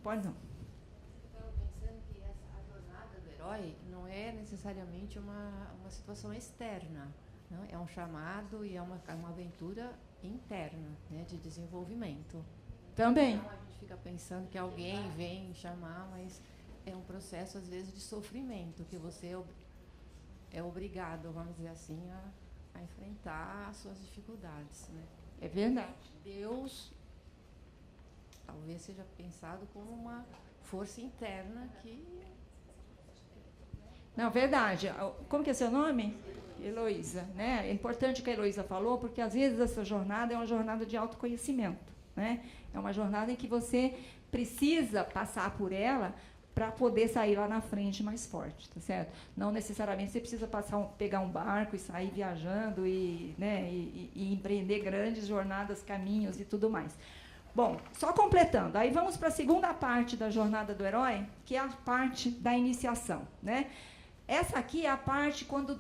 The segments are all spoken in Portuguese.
Pode não. Eu estava pensando que a jornada do herói não é necessariamente uma situação externa, não? É um chamado e é uma aventura interna, né, de desenvolvimento. Também. Então, a gente fica pensando que alguém vem chamar, mas é um processo, às vezes, de sofrimento, que você é obrigado, vamos dizer assim, a enfrentar as suas dificuldades, né? É verdade. Deus talvez seja pensado como uma força interna que... Não, verdade. Como que é seu nome? Heloísa, né? É importante o que a Heloísa falou, porque às vezes essa jornada é uma jornada de autoconhecimento, né? É uma jornada em que você precisa passar por ela para poder sair lá na frente mais forte, tá certo? Não necessariamente você precisa pegar um barco e sair viajando né, e empreender grandes jornadas, caminhos e tudo mais. Bom, só completando, aí vamos para a segunda parte da jornada do herói, que é a parte da iniciação, né? Essa aqui é a parte quando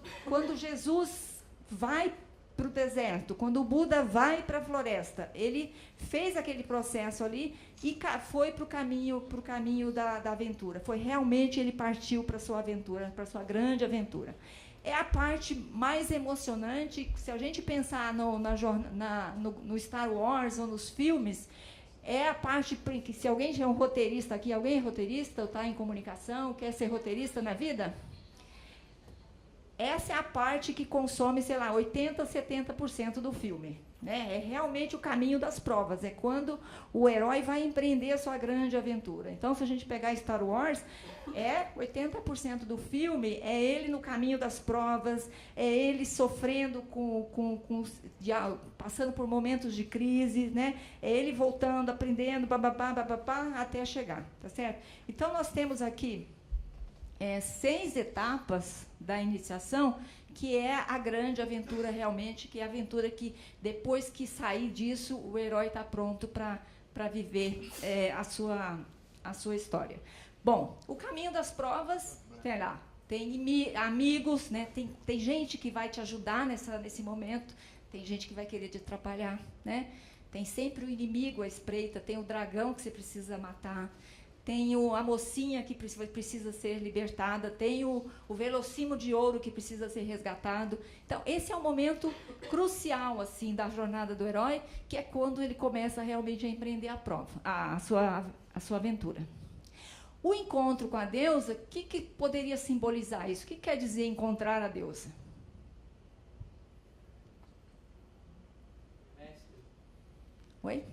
Jesus vai para o deserto, quando o Buda vai para a floresta. Ele fez aquele processo ali e foi para o caminho da aventura. Foi realmente, ele partiu para a sua aventura, para a sua grande aventura. É a parte mais emocionante, se a gente pensar no Star Wars ou nos filmes, é a parte que, se alguém é um roteirista aqui, alguém é roteirista ou está em comunicação, quer ser roteirista na vida? Essa é a parte que consome, sei lá, 80%, 70% do filme. Né? É realmente o caminho das provas. É quando o herói vai empreender a sua grande aventura. Então, se a gente pegar Star Wars, 80% do filme é ele no caminho das provas, é ele sofrendo passando por momentos de crise, né? É ele voltando, aprendendo, bababá, até chegar. Tá certo? Então, nós temos aqui 6 etapas da iniciação, que é a grande aventura realmente, que é a aventura que, depois que sair disso, o herói está pronto para viver a sua história. Bom, o caminho das provas, tem amigos, né? Tem gente que vai te ajudar nesse momento, tem gente que vai querer te atrapalhar, né? Tem sempre o inimigo à espreita, tem o dragão que você precisa matar, tem a mocinha que precisa ser libertada, tem o velocimo de ouro que precisa ser resgatado. Então, esse é um momento crucial assim, da jornada do herói, que é quando ele começa realmente a empreender a sua aventura. O encontro com a deusa, o que poderia simbolizar isso? O que quer dizer encontrar a deusa? Oi?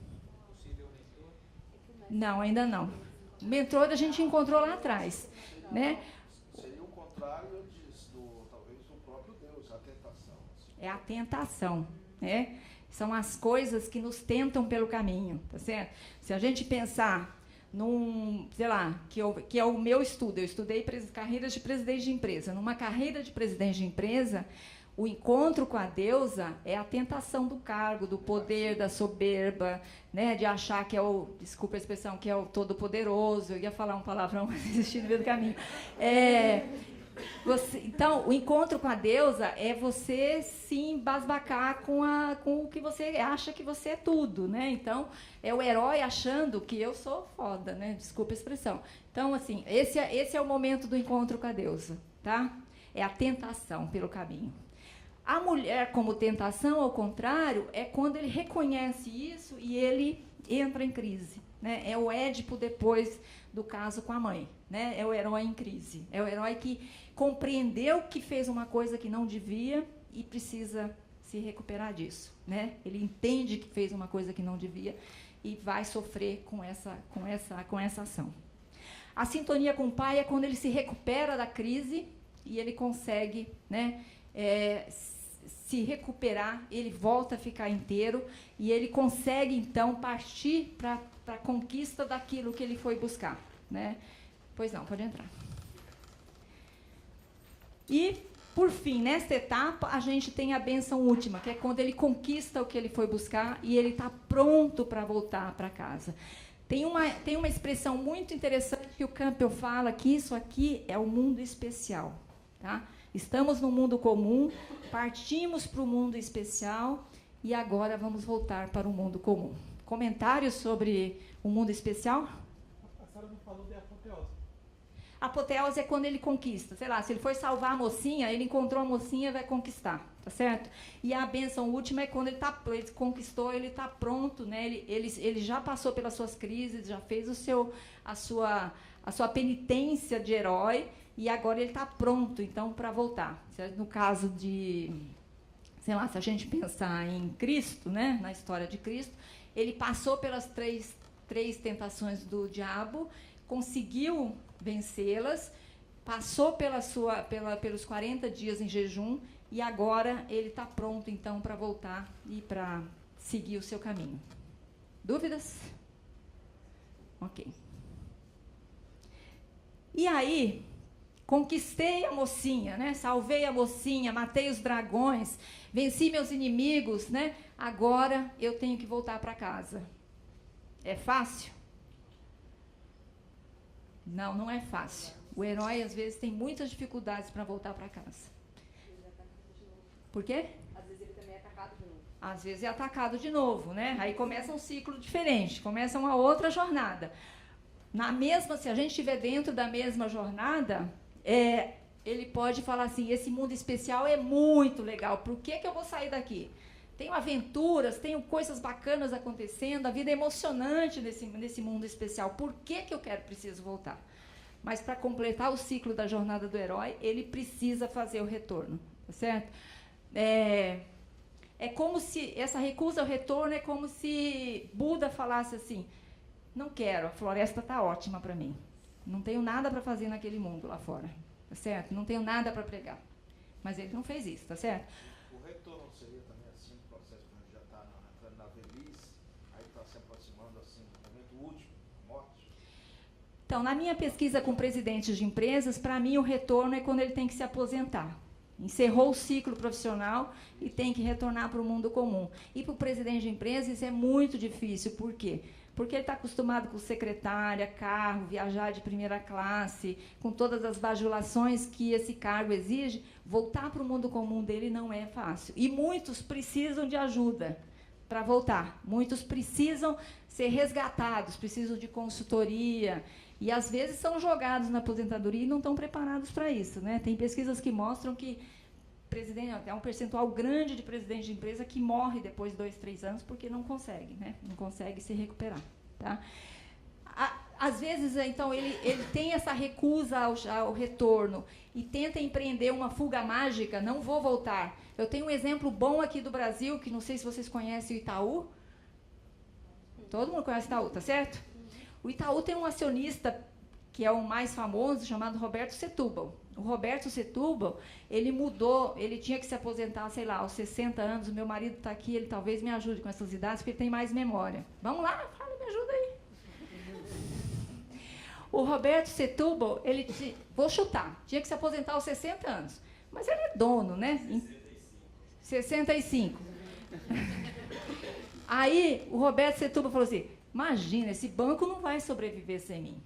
Não, ainda não. O mentor a gente encontrou lá atrás, né? Seria o contrário talvez do próprio Deus, a tentação. Assim. É a tentação, né? São as coisas que nos tentam pelo caminho, tá certo? Se a gente pensar que é o meu estudo, eu estudei carreiras de presidente de empresa. Numa carreira de presidente de empresa, o encontro com a deusa é a tentação do cargo, do poder, da soberba, né, de achar que desculpa a expressão, que é o todo-poderoso. Eu ia falar um palavrão, mas desisti no meio do caminho. Então, o encontro com a deusa é você se embasbacar com o que você acha que você é tudo, né? Então, é o herói achando que eu sou foda, né? Desculpa a expressão. Então, assim, esse é o momento do encontro com a deusa, tá? É a tentação pelo caminho. A mulher, como tentação, ao contrário, é quando ele reconhece isso e ele entra em crise. Né? É o Édipo depois do caso com a mãe. Né? É o herói em crise. É o herói que compreendeu que fez uma coisa que não devia e precisa se recuperar disso. Né? Ele entende que fez uma coisa que não devia e vai sofrer com essa ação. A sintonia com o pai é quando ele se recupera da crise e ele consegue, né, se recuperar, ele volta a ficar inteiro e ele consegue, então, partir para a conquista daquilo que ele foi buscar. Né? Pois não, pode entrar. E, por fim, nesta etapa, a gente tem a bênção última, que é quando ele conquista o que ele foi buscar e ele está pronto para voltar para casa. Tem uma expressão muito interessante que o Campbell fala, que isso aqui é o mundo especial. Tá? Estamos no mundo comum, partimos para o mundo especial e agora vamos voltar para o mundo comum. Comentários sobre o mundo especial? senhora não falou de apoteose. Apoteose é quando ele conquista. Sei lá, se ele foi salvar a mocinha, ele encontrou a mocinha e vai conquistar, tá certo? E a bênção última é quando ele conquistou, ele está pronto, né? Ele já passou pelas suas crises, já fez a sua penitência de herói, e agora ele está pronto, então, para voltar. No caso de, sei lá, se a gente pensar em Cristo, né? Na história de Cristo, ele passou pelas três tentações do diabo, conseguiu vencê-las, passou pelos 40 dias em jejum, e agora ele está pronto, então, para voltar e para seguir o seu caminho. Dúvidas? Ok. E aí, conquistei a mocinha, né? Salvei a mocinha, matei os dragões, venci meus inimigos, né? Agora eu tenho que voltar para casa. É fácil? Não, não é fácil. O herói, às vezes, tem muitas dificuldades para voltar para casa. Por quê? Às vezes ele também é atacado de novo. Às vezes é atacado de novo, né? Aí começa um ciclo diferente, começa uma outra jornada. Se a gente estiver dentro da mesma jornada, ele pode falar assim, esse mundo especial é muito legal, por que eu vou sair daqui? Tenho aventuras, tenho coisas bacanas acontecendo, a vida é emocionante nesse mundo especial. Por que eu preciso voltar? Mas para completar o ciclo da jornada do herói, ele precisa fazer o retorno, tá certo? É como se, essa recusa ao retorno é como se Buda falasse assim, não quero, a floresta está ótima para mim. Não tenho nada para fazer naquele mundo lá fora, tá certo? Não tenho nada para pregar. Mas ele não fez isso, tá certo? O retorno seria também assim, o processo quando já está entrando na velhice, aí está se aproximando assim, do momento último, a morte? Então, na minha pesquisa com presidentes de empresas, para mim o retorno é quando ele tem que se aposentar. Encerrou o ciclo profissional e tem que retornar para o mundo comum. E para o presidente de empresa isso é muito difícil. Por quê? Porque ele está acostumado com secretária, carro, viajar de primeira classe, com todas as bajulações que esse cargo exige, voltar para o mundo comum dele não é fácil. E muitos precisam de ajuda para voltar. Muitos precisam ser resgatados, precisam de consultoria, e às vezes são jogados na aposentadoria e não estão preparados para isso, né? Tem pesquisas que mostram que é um percentual grande de presidente de empresa que morre depois de 2, 3 anos porque não consegue, né? Não consegue se recuperar, tá? Às vezes, então, ele tem essa recusa ao retorno e tenta empreender uma fuga mágica, não vou voltar. Eu tenho um exemplo bom aqui do Brasil, que não sei se vocês conhecem o Itaú. Todo mundo conhece o Itaú, tá certo? O Itaú tem um acionista que é o mais famoso, chamado Roberto Setúbal. O Roberto Setúbal, ele mudou, ele tinha que se aposentar, sei lá, aos 60 anos, o meu marido está aqui, ele talvez me ajude com essas idades, porque ele tem mais memória. Vamos lá, fala, me ajuda aí. O Roberto Setúbal, vou chutar, tinha que se aposentar aos 60 anos, mas ele é dono, né? 65. Aí, o Roberto Setúbal falou assim, imagina, esse banco não vai sobreviver sem mim.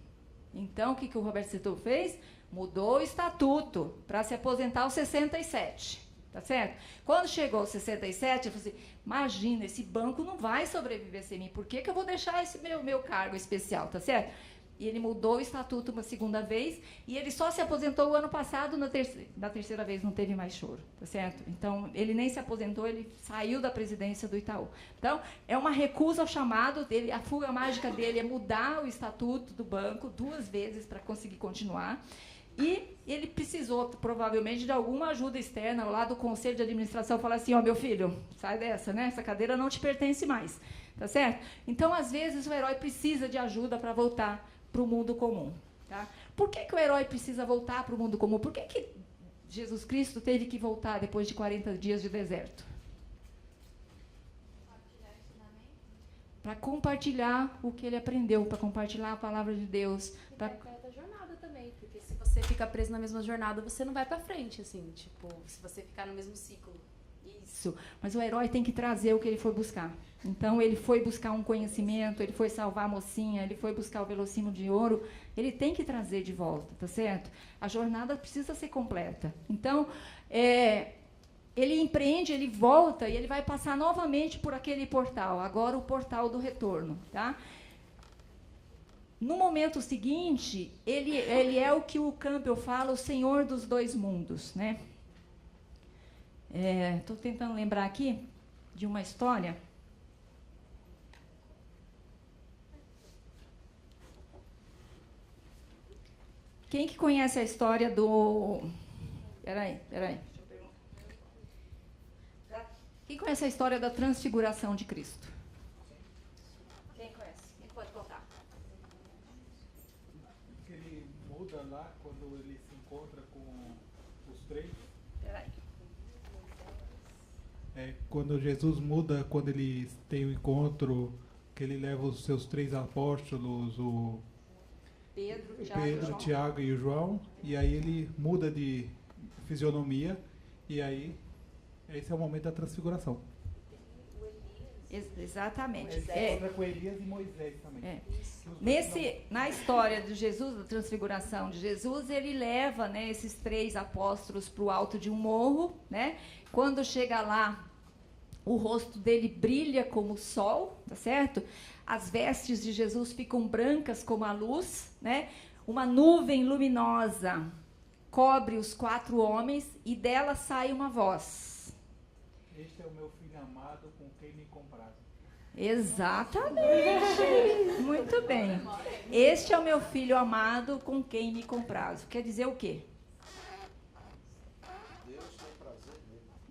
Então, o que o Roberto Setúbal fez? Mudou o estatuto para se aposentar aos 67, tá certo? Quando chegou aos 67, ele falou assim, imagina, esse banco não vai sobreviver sem mim, por que eu vou deixar esse meu cargo especial, tá certo? E ele mudou o estatuto uma segunda vez, e ele só se aposentou o ano passado, na terceira vez não teve mais choro, tá certo? Então, ele nem se aposentou, ele saiu da presidência do Itaú. Então, é uma recusa ao chamado dele, a fuga mágica dele é mudar o estatuto do banco 2 vezes para conseguir continuar, e ele precisou, provavelmente, de alguma ajuda externa, lá do conselho de administração, falar assim, ó, meu filho, sai dessa, né? Essa cadeira não te pertence mais, tá certo? Então, às vezes, o herói precisa de ajuda para voltar para o mundo comum. Tá? Por que o herói precisa voltar para o mundo comum? Por que Jesus Cristo teve que voltar depois de 40 dias de deserto? Para compartilhar o que ele aprendeu, para compartilhar a palavra de Deus. E para da jornada também, porque se você fica preso na mesma jornada, você não vai para frente, assim, tipo, se você ficar no mesmo ciclo. Isso, mas o herói tem que trazer o que ele foi buscar. Então, ele foi buscar um conhecimento, ele foi salvar a mocinha, ele foi buscar o velocino de ouro, ele tem que trazer de volta, tá certo? A jornada precisa ser completa. Então, ele empreende, ele volta e ele vai passar novamente por aquele portal, agora o portal do retorno, tá? no momento seguinte, ele é o que o Campbell fala, o Senhor dos dois mundos, né? Estou tentando lembrar aqui de uma história. Quem que conhece a história do... Peraí. Quem conhece a história da transfiguração de Cristo? Quem conhece? Quem pode contar? Que ele muda lá quando ele se encontra com os três. Peraí. Quando Jesus muda, quando ele tem o encontro, que ele leva os seus 3 apóstolos, o Pedro, Tiago e o João, e aí ele muda de fisionomia, e aí esse é o momento da transfiguração. Exatamente. Ele se encontra com Elias e Moisés também. Na história de Jesus, da transfiguração de Jesus, ele leva, né, esses 3 apóstolos para o alto de um morro, né? Quando chega lá, o rosto dele brilha como o sol, tá certo? As vestes de Jesus ficam brancas como a luz, né? Uma nuvem luminosa cobre os 4 homens e dela sai uma voz. Este é o meu filho amado com quem me comprazo. Exatamente. Muito bem. Este é o meu filho amado com quem me comprazo. Quer dizer o quê? Deus tem prazer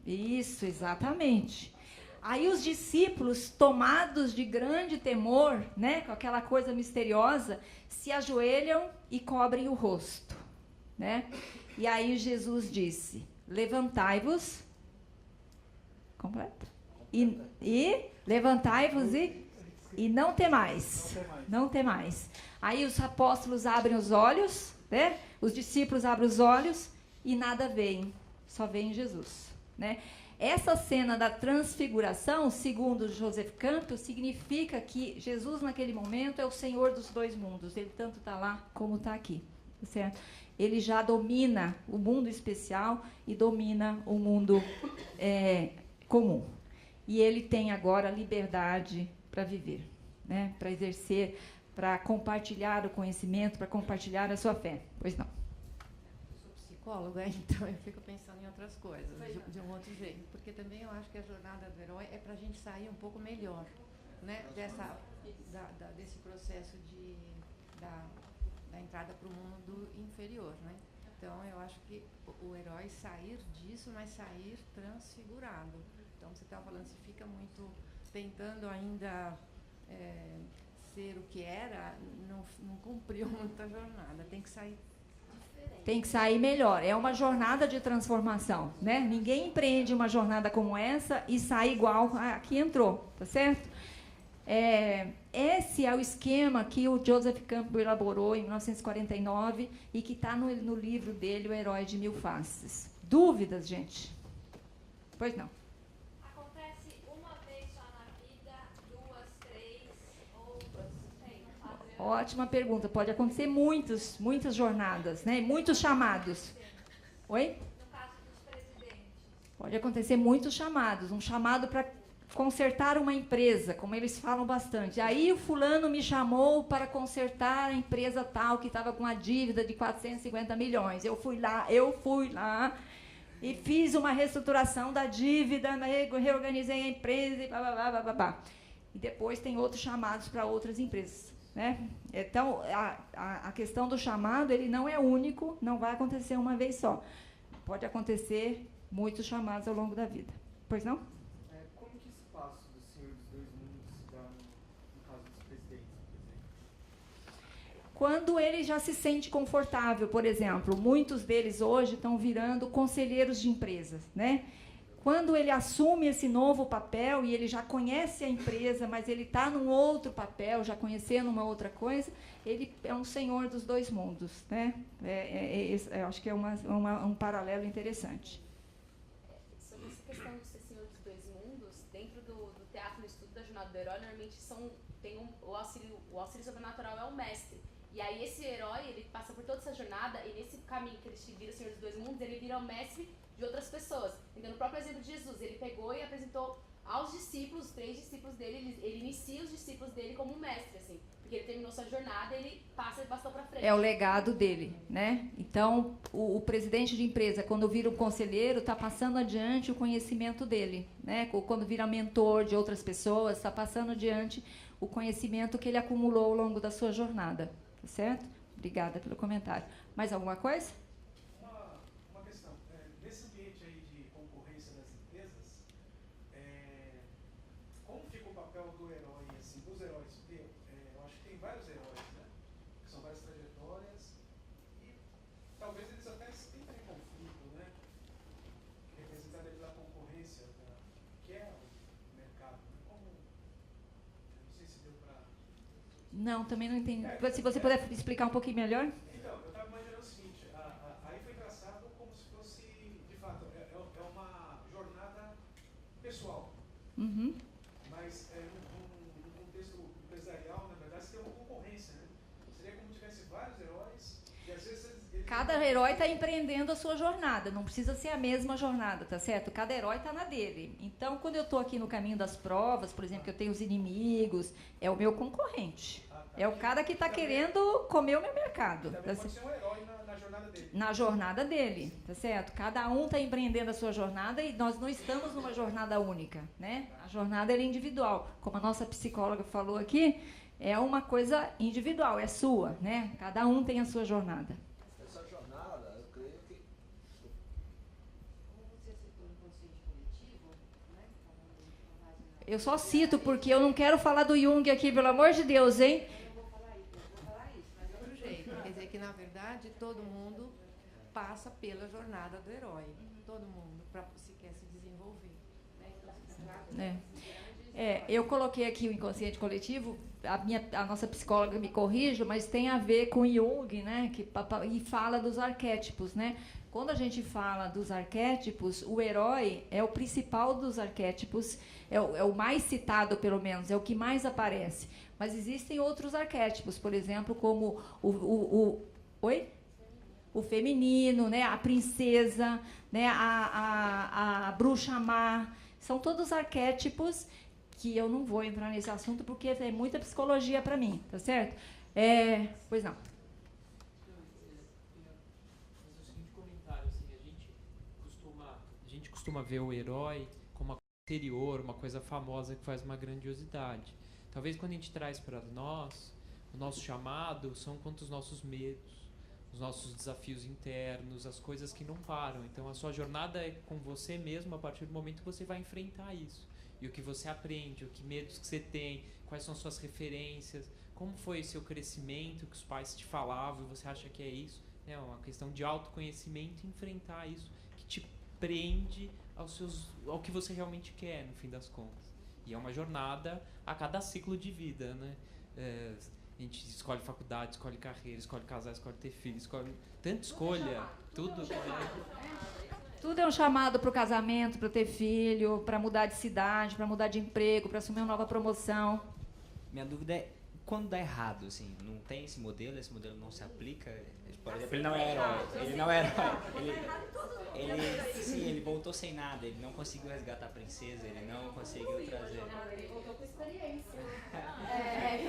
nele. Isso, exatamente. Aí os discípulos, tomados de grande temor, né, com aquela coisa misteriosa, se ajoelham e cobrem o rosto, né? E aí Jesus disse: levantai-vos, completo, e levantai-vos e não temais, não temais. Aí os apóstolos abrem os olhos, né? Os discípulos abrem os olhos e nada veem, só veem Jesus, né? Essa cena da transfiguração, segundo Joseph Campbell, significa que Jesus, naquele momento, é o Senhor dos dois mundos. Ele tanto está lá como está aqui, certo? Ele já domina o mundo especial e domina o mundo comum. E ele tem agora liberdade para viver, né? Para exercer, para compartilhar o conhecimento, para compartilhar a sua fé. Pois não. Psicóloga, então eu fico pensando em outras coisas, de um outro jeito, porque também eu acho que a jornada do herói é para a gente sair um pouco melhor, né, desse processo da entrada para o mundo inferior, né? Então eu acho que o herói sair disso, mas sair transfigurado. Então você estava falando, se fica muito tentando ainda ser o que era, não cumpriu muita jornada, tem que sair. Tem que sair melhor. É uma jornada de transformação, né? Ninguém empreende uma jornada como essa e sai igual a que entrou, tá certo? Esse é o esquema que o Joseph Campbell elaborou em 1949 e que está no livro dele, O Herói de Mil Faces. Dúvidas, gente? Pois não. Acontece uma vez só na vida, 2, 3, ou tem, não faz. Ótima pergunta. Pode acontecer muitas jornadas, né? Muitos chamados. Oi? No caso dos presidentes. Pode acontecer muitos chamados. Um chamado para consertar uma empresa, como eles falam bastante. Aí o fulano me chamou para consertar a empresa tal que estava com uma dívida de 450 milhões. Eu fui lá e fiz uma reestruturação da dívida, reorganizei a empresa e blá. E depois tem outros chamados para outras empresas, né? Então, a questão do chamado, ele não é único, não vai acontecer uma vez só. Pode acontecer muitos chamados ao longo da vida. Pois não? Como que esse passo do Senhor dos Dois Mundos se dá no caso dos presidentes, por exemplo? Quando ele já se sente confortável, por exemplo, muitos deles hoje estão virando conselheiros de empresas, né? Quando ele assume esse novo papel e ele já conhece a empresa, mas ele está num outro papel, já conhecendo uma outra coisa, ele é um senhor dos dois mundos, né? Eu acho que é um paralelo interessante. Sobre essa questão de ser senhor dos dois mundos, dentro do teatro, no estudo da jornada do herói, normalmente o auxílio sobrenatural é o mestre. E aí esse herói, ele passa por toda essa jornada, e nesse caminho que ele vira o senhor dos dois mundos, ele vira o mestre de outras pessoas. Então, no próprio exemplo de Jesus, ele pegou e apresentou aos discípulos, os 3 discípulos dele, ele inicia os discípulos dele como um mestre, assim. Porque ele terminou sua jornada, ele passa e bastão para frente. É o legado dele, né? Então, o presidente de empresa, quando vira um conselheiro, está passando adiante o conhecimento dele, né? Quando vira mentor de outras pessoas, está passando adiante o conhecimento que ele acumulou ao longo da sua jornada, tá certo? Obrigada pelo comentário. Mais alguma coisa? Uma questão. Nesse ambiente aí de concorrência das empresas, como fica o papel do herói, assim, dos heróis? Eu acho que tem vários heróis, né? Que são várias trajetórias e talvez eles até entrem em conflito, né? Representado ali pela concorrência que é o mercado. Né? Como, eu não sei se deu para... Não, também não entendi. Se você puder explicar um pouquinho melhor. Então, eu estava imaginando o seguinte, aí foi traçado como se fosse, de fato, é uma jornada pessoal. Uhum. Mas no contexto empresarial, na verdade, você tem uma concorrência, né? Seria como se tivesse vários heróis e às vezes eles... Cada herói está empreendendo a sua jornada, não precisa ser a mesma jornada, tá certo? Cada herói está na dele. Então, quando eu estou aqui no caminho das provas, por exemplo, que eu tenho os inimigos, é o meu concorrente. É o cara que está querendo comer o meu mercado. Também pode ser um herói na jornada dele. Na jornada dele, tá certo? Cada um está empreendendo a sua jornada e nós não estamos numa jornada única, né? A jornada é individual. Como a nossa psicóloga falou aqui, é uma coisa individual, é sua, né? Cada um tem a sua jornada. Essa jornada, eu creio que... Como você citou o inconsciente coletivo, né? Eu só cito porque eu não quero falar do Jung aqui, pelo amor de Deus, hein? Eu vou falar isso, mas de outro jeito. Quer dizer que, na verdade, todo mundo passa pela jornada do herói. Todo mundo, para se quer se desenvolver. Né? Então, se trata Eu coloquei aqui o inconsciente coletivo, a nossa psicóloga me corrija, mas tem a ver com Jung, né? E fala dos arquétipos, né? Quando a gente fala dos arquétipos, o herói é o principal dos arquétipos, é o mais citado, pelo menos, é o que mais aparece. Mas existem outros arquétipos, por exemplo, como o feminino, né? A princesa, né? A bruxa má. São todos arquétipos que eu não vou entrar nesse assunto porque é muita psicologia para mim, tá certo? Pois não. Mas o seguinte comentário, assim, a gente costuma ver o herói como uma coisa exterior, uma coisa famosa que faz uma grandiosidade. Talvez quando a gente traz para nós, o nosso chamado são quanto os nossos medos, os nossos desafios internos, as coisas que não param. Então a sua jornada é com você mesmo a partir do momento que você vai enfrentar isso. E o que você aprende, o que medos que você tem, quais são suas referências, como foi seu crescimento, que os pais te falavam e você acha que é isso. É uma questão de autoconhecimento e enfrentar isso, que te prende ao que você realmente quer, no fim das contas. E é uma jornada a cada ciclo de vida, né? A gente escolhe faculdade, escolhe carreira, escolhe casar, escolhe ter filho, escolhe... Tanta escolha, tudo. Tudo é um chamado para o casamento, para ter filho, para mudar de cidade, para mudar de emprego, para assumir uma nova promoção. Minha dúvida é, quando dá errado, assim, não tem esse modelo não se aplica, por exemplo, ele não é herói, ele voltou sem nada, ele não conseguiu resgatar a princesa, ele não conseguiu trazer... Ele voltou com experiência.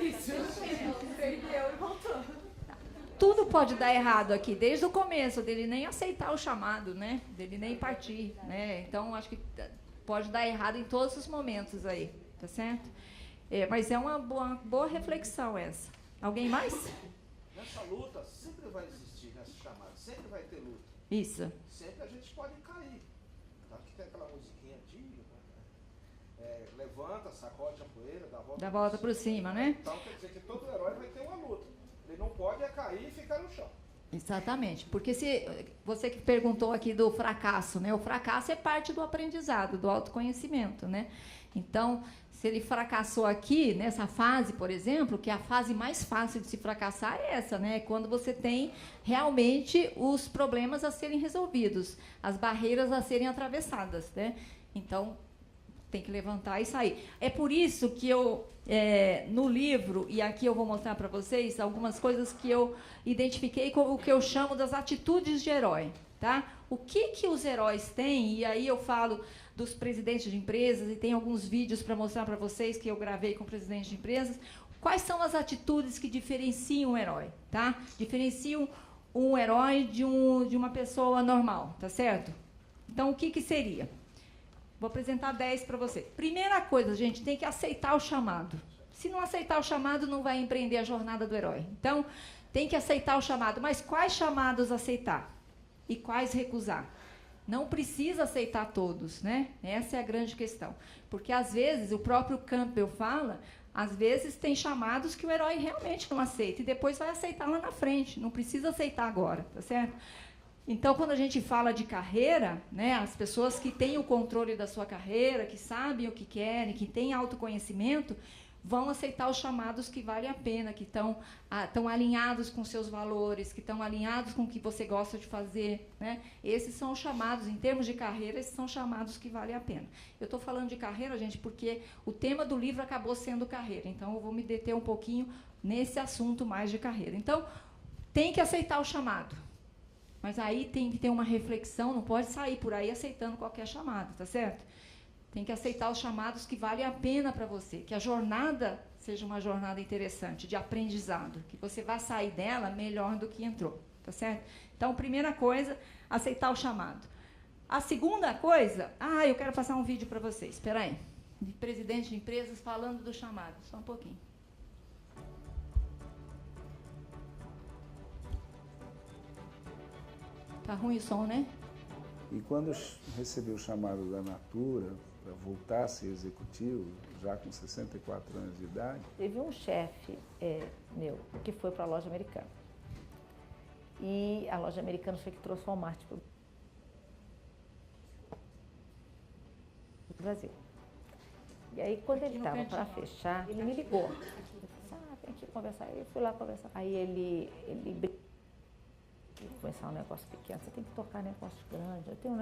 Isso. Perdeu e voltou. Tudo pode dar errado aqui, desde o começo, dele nem aceitar o chamado, né? Dele nem partir, né? Então, acho que pode dar errado em todos os momentos aí, tá certo? Mas é uma boa reflexão essa. Alguém mais? Nessa luta sempre vai existir, nessa chamada, sempre vai ter luta. Isso. Sempre a gente pode cair. Tanto que tem aquela musiquinha antiga, levanta, sacode a poeira, dá a volta por cima, né? Então quer dizer que todo herói vai ter uma luta. Ele não pode cair e ficar no chão. Exatamente, porque se você que perguntou aqui do fracasso, né? O fracasso é parte do aprendizado, do autoconhecimento, né? Então, se ele fracassou aqui, nessa fase, por exemplo, que é a fase mais fácil de se fracassar é essa, né? Quando você tem realmente os problemas a serem resolvidos, as barreiras a serem atravessadas, né? Então, tem que levantar e sair. É por isso que eu, no livro, e aqui eu vou mostrar para vocês algumas coisas que eu identifiquei como o que eu chamo das atitudes de herói, tá? O que os heróis têm, e aí eu falo dos presidentes de empresas, e tem alguns vídeos para mostrar para vocês que eu gravei com presidentes de empresas, quais são as atitudes que diferenciam um herói, tá? Diferenciam um herói de uma pessoa normal, tá certo? Então, o que seria? Vou apresentar 10 para você. Primeira coisa, gente, tem que aceitar o chamado. Se não aceitar o chamado, não vai empreender a jornada do herói. Então, tem que aceitar o chamado. Mas quais chamados aceitar? E quais recusar? Não precisa aceitar todos, né? Essa é a grande questão. Porque, às vezes, o próprio Campbell fala, às vezes tem chamados que o herói realmente não aceita e depois vai aceitar lá na frente. Não precisa aceitar agora, tá certo? Então, quando a gente fala de carreira, né, as pessoas que têm o controle da sua carreira, que sabem o que querem, que têm autoconhecimento, vão aceitar os chamados que valem a pena, que estão alinhados com seus valores, que estão alinhados com o que você gosta de fazer, né? Esses são os chamados, em termos de carreira, esses são chamados que valem a pena. Eu estou falando de carreira, gente, porque o tema do livro acabou sendo carreira, então eu vou me deter um pouquinho nesse assunto mais de carreira. Então, tem que aceitar o chamado, mas aí tem que ter uma reflexão, não pode sair por aí aceitando qualquer chamado, tá certo? Tem que aceitar os chamados que valem a pena para você, que a jornada seja uma jornada interessante, de aprendizado, que você vá sair dela melhor do que entrou, tá certo? Então, primeira coisa, aceitar o chamado. A segunda coisa, eu quero passar um vídeo para vocês, espera aí, de presidente de empresas falando do chamado, só um pouquinho. Tá ruim o som, né? E quando eu recebi o chamado da Natura, para voltar a ser executivo, já com 64 anos de idade. Teve um chefe meu que foi para a loja americana. E a loja americana foi que trouxe o Walmart para o Brasil. E aí, quando ele estava para fechar, ele me ligou. Ele falou assim, vem aqui conversar. Eu fui lá conversar. Aí ele começar um negócio pequeno, você tem que tocar negócio grande. Eu tenho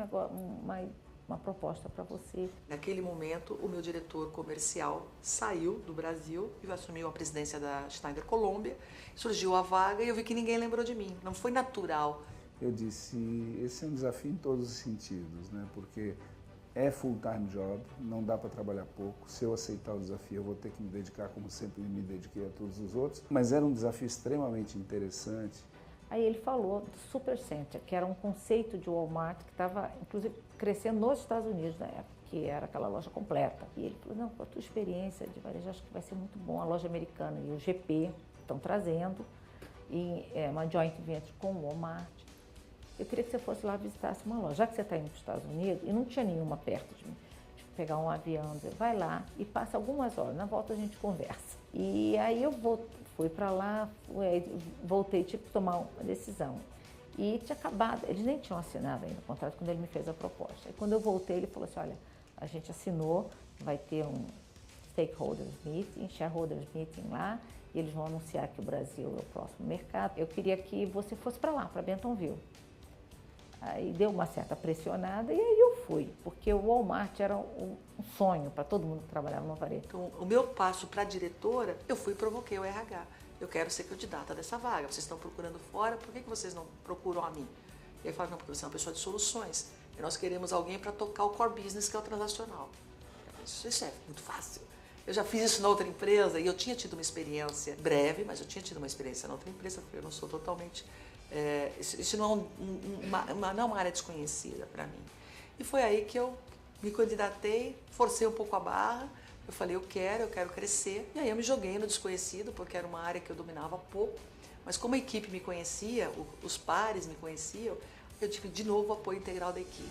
uma proposta para você. Naquele momento, o meu diretor comercial saiu do Brasil e assumiu a presidência da Schneider Colômbia. Surgiu a vaga e eu vi que ninguém lembrou de mim. Não foi natural. Eu disse, esse é um desafio em todos os sentidos, né? Porque é full-time job, não dá para trabalhar pouco. Se eu aceitar o desafio, eu vou ter que me dedicar como sempre me dediquei a todos os outros. Mas era um desafio extremamente interessante. Aí ele falou do Supercenter, que era um conceito de Walmart que estava, inclusive, crescendo nos Estados Unidos na época, que era aquela loja completa. E ele falou, não, com a tua experiência de varejo, acho que vai ser muito bom. A loja americana e o GP estão trazendo, e uma joint venture com o Walmart. Eu queria que você fosse lá visitasse uma loja. Já que você está indo para os Estados Unidos, e não tinha nenhuma perto de mim, pegar um avião, vai lá e passa algumas horas. Na volta a gente conversa. E aí eu fui para lá, voltei, tive que tomar uma decisão. E tinha acabado, eles nem tinham assinado ainda o contrato quando ele me fez a proposta. E quando eu voltei, ele falou assim, olha, a gente assinou, vai ter um stakeholders meeting, shareholders meeting lá, e eles vão anunciar que o Brasil é o próximo mercado. Eu queria que você fosse para lá, para Bentonville. Aí deu uma certa pressionada e aí eu fui, porque o Walmart era um sonho para todo mundo que trabalhava no varejo. Então, o meu passo para diretora, eu fui e provoquei o RH. Eu quero ser candidata dessa vaga. Vocês estão procurando fora, por que vocês não procuram a mim? E ele falou, não, porque você é uma pessoa de soluções. E nós queremos alguém para tocar o core business, que é o transacional. Isso é muito fácil. Eu já fiz isso na outra empresa e eu tinha tido uma experiência breve, mas eu tinha tido uma experiência na outra empresa, porque eu não sou totalmente... isso não é uma área desconhecida para mim. E foi aí que eu me candidatei, forcei um pouco a barra, eu falei, eu quero crescer. E aí eu me joguei no desconhecido, porque era uma área que eu dominava pouco, mas como a equipe me conhecia, os pares me conheciam, eu tive de novo o apoio integral da equipe.